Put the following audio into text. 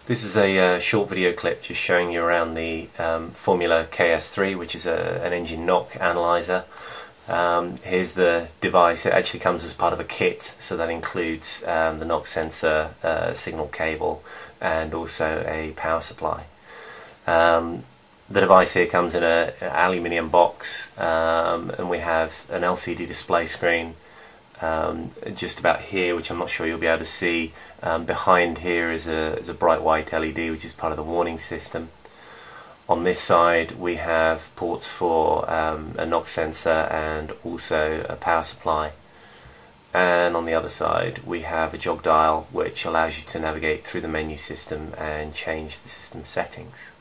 This is a short video clip just showing you around the Phormula KS-3, which is an engine knock analyzer. Here's the device. It actually comes as part of a kit, so that includes the knock sensor, signal cable, and also a power supply. The device here comes in an aluminium box, and we have an LCD display screen just about here, which I'm not sure you'll be able to see. Behind here is a bright white LED, which is part of the warning system. On this side we have ports for a knock sensor and also a power supply, and on the other side we have a jog dial which allows you to navigate through the menu system and change the system settings.